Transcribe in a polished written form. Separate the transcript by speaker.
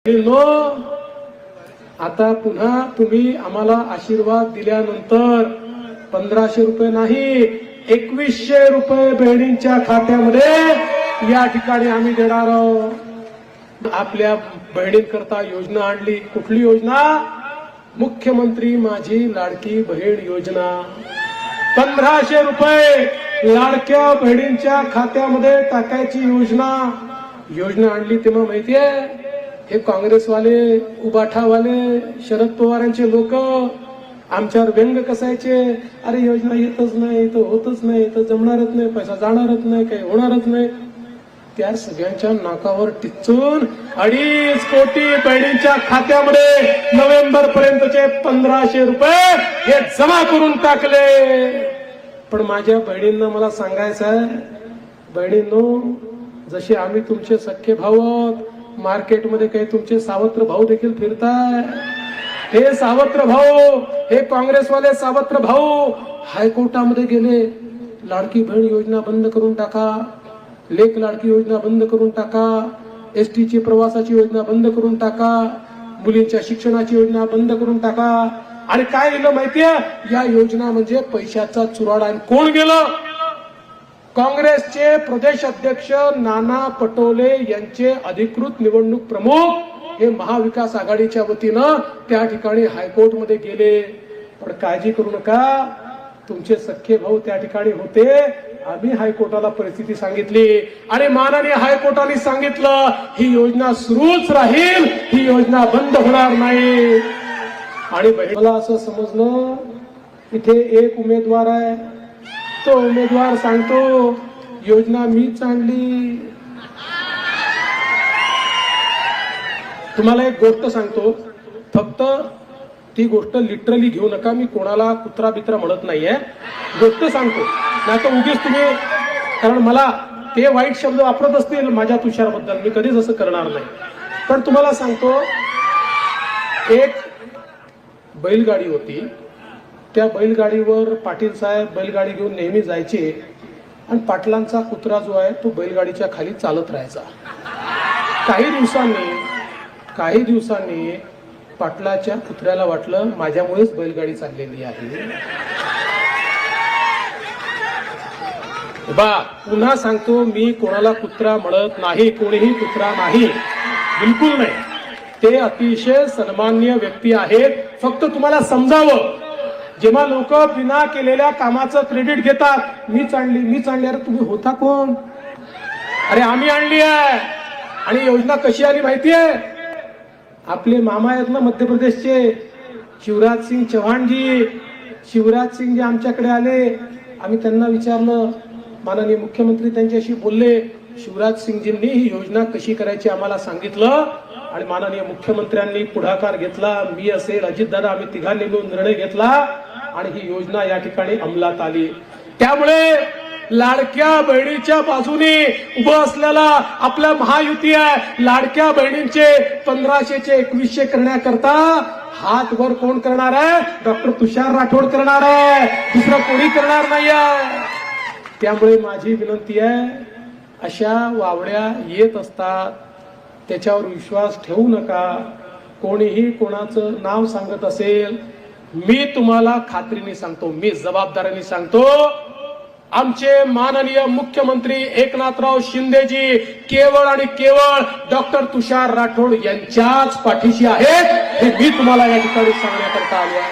Speaker 1: No आता पुन्हा तुम्ही आम्हाला आशीर्वाद दिल्यानंतर 1500 रुपये नाही 2100 रुपये बहिणींच्या खात्यामध्ये या ठिकाणी आम्ही देणार आहोत। आपल्या बहिणींकरता योजना आणली। कुठली योजना? मुख्यमंत्री माझी लाडकी बहीण योजना। 1500 रुपये लाडक्या बहिणींच्या खात्यामध्ये टाकायची योजना आणली। तेव्हा माहितीये हे काँग्रेसवाले उबाठावाले शरद पवारांचे लोक आमच्यावर व्यंग कसायचे, अरे योजना येतच नाही, तर होतच नाही, तर जमणारच नाही, पैसा जाणारच नाही, काही होणारच नाही। त्या सगळ्यांच्या नाकावर टिचून 2.5 कोटी बहिणींच्या खात्यामध्ये नोव्हेंबर पर्यंतचे 1500 रुपये हे जमा करून टाकले। पण माझ्या बहिणींना मला सांगायचं आहे, बहिणींनो जसे आम्ही तुमचे सख्खे भाऊ आहोत, मार्केटमध्ये काही तुमचे सावत्र भाऊ देखील फिरताय। हे सावत्र भाऊ, हे काँग्रेसवाले सावत्र भाऊ हायकोर्टामध्ये गेले, लाडकी बहीण योजना बंद करून टाका, लेक लाडकी योजना बंद करून टाका, एसटीची प्रवासाची योजना बंद करून टाका, मुलींच्या शिक्षणाची योजना बंद करून टाका। आणि काय दिलं माहितीये? या योजना म्हणजे पैशाचा चुराडा। कोण गेलं? काँग्रेसचे प्रदेश अध्यक्ष नाना पटोले यांचे अधिकृत निवडणूक प्रमुख हे महाविकास आघाडीच्या वतीनं त्या ठिकाणी हायकोर्टमध्ये गेले। पण काळजी करू नका, तुमचे सख्खे भाऊ त्या ठिकाणी होते। आम्ही हायकोर्टाला परिस्थिती सांगितली आणि माननीय हायकोर्टाने सांगितलं ही योजना सुरूच राहील, ही योजना बंद होणार नाही। आणि मला असं समजलं इथे एक उमेदवार आहे, तो उमेदवार सांगतो योजना मीच आणली। तुम्हाला एक गोष्ट सांगतो, फक्त ती गोष्ट लिटरली घेऊ नका, मी कोणाला कुत्रा बित्रा म्हणत नाहीये, गोष्ट सांगतो। नाही तर उगीच तुम्ही, कारण मला ते वाईट शब्द वापरत असतील माझ्या तुषारबद्दल, मी कधीच असं करणार नाही। पण तुम्हाला सांगतो, एक बैलगाडी होती, त्या बैलगाडीवर पाटील साहेब बैलगाडी घेऊन नेहमी जायचे आणि पाटलांचा कुत्रा जो आहे तो बैलगाडीच्या खाली चालत राहायचा। काही दिवसांनी पाटलाच्या कुत्र्याला वाटलं माझ्यामुळेच बैलगाडी चाललेली आहे। बा पुन्हा सांगतो, मी कोणाला कुत्रा म्हणत नाही, कोणीही कुत्रा नाही, बिलकुल नाही। ते अतिशय सन्माननीय व्यक्ती आहेत। फक्त तुम्हाला समजावं, जेव्हा लोक बिना केलेल्या कामाचं क्रेडिट घेतात, मीच आणली, अरे तुम्ही होता कोण? अरे आम्ही आणली आहे। आणि योजना कशी आली माहितीये? आपले मामा आहेत ना मध्य प्रदेशचे शिवराज सिंग चौहानजी, शिवराज सिंग जी आमच्याकडे आले, आम्ही त्यांना विचारलं, माननीय मुख्यमंत्री त्यांच्याशी बोलले, शिवराज सिंगजींनी ही योजना कशी करायची आम्हाला सांगितलं आणि माननीय मुख्यमंत्र्यांनी पुढाकार घेतला, मी असेल अजितदादा, आम्ही तिघांनी मिळून निर्णय घेतला आणि ही योजना या ठिकाणी अंमलात आली। त्यामुळे लाडक्या बहिणीच्या बाजूने उभं असलेला आपला महायुती आहे। लाडक्या बहिणींचे 1500चे 2100 करण्याकरता हात वर कोण करणार आहे? डॉक्टर तुषार राठोड करणार आहे, दुसरं कोणी करणार नाही आहे। त्यामुळे माझी विनंती आहे, अशा वावड्या येत असतात, त्याच्यावर विश्वास ठेवू नका। कोणीही कोणाचं नाव सांगत असेल, मी तुम्हाला खात्रीने सांगतो, मी जबाबदारीने सांगतो, आमचे माननीय मुख्यमंत्री एकनाथराव शिंदेजी केवळ आणि केवळ डॉक्टर तुषार राठोड यांच्याच पाठीशी आहेत, हे मी तुम्हाला या ठिकाणी सांगण्याकरता आलो आहे।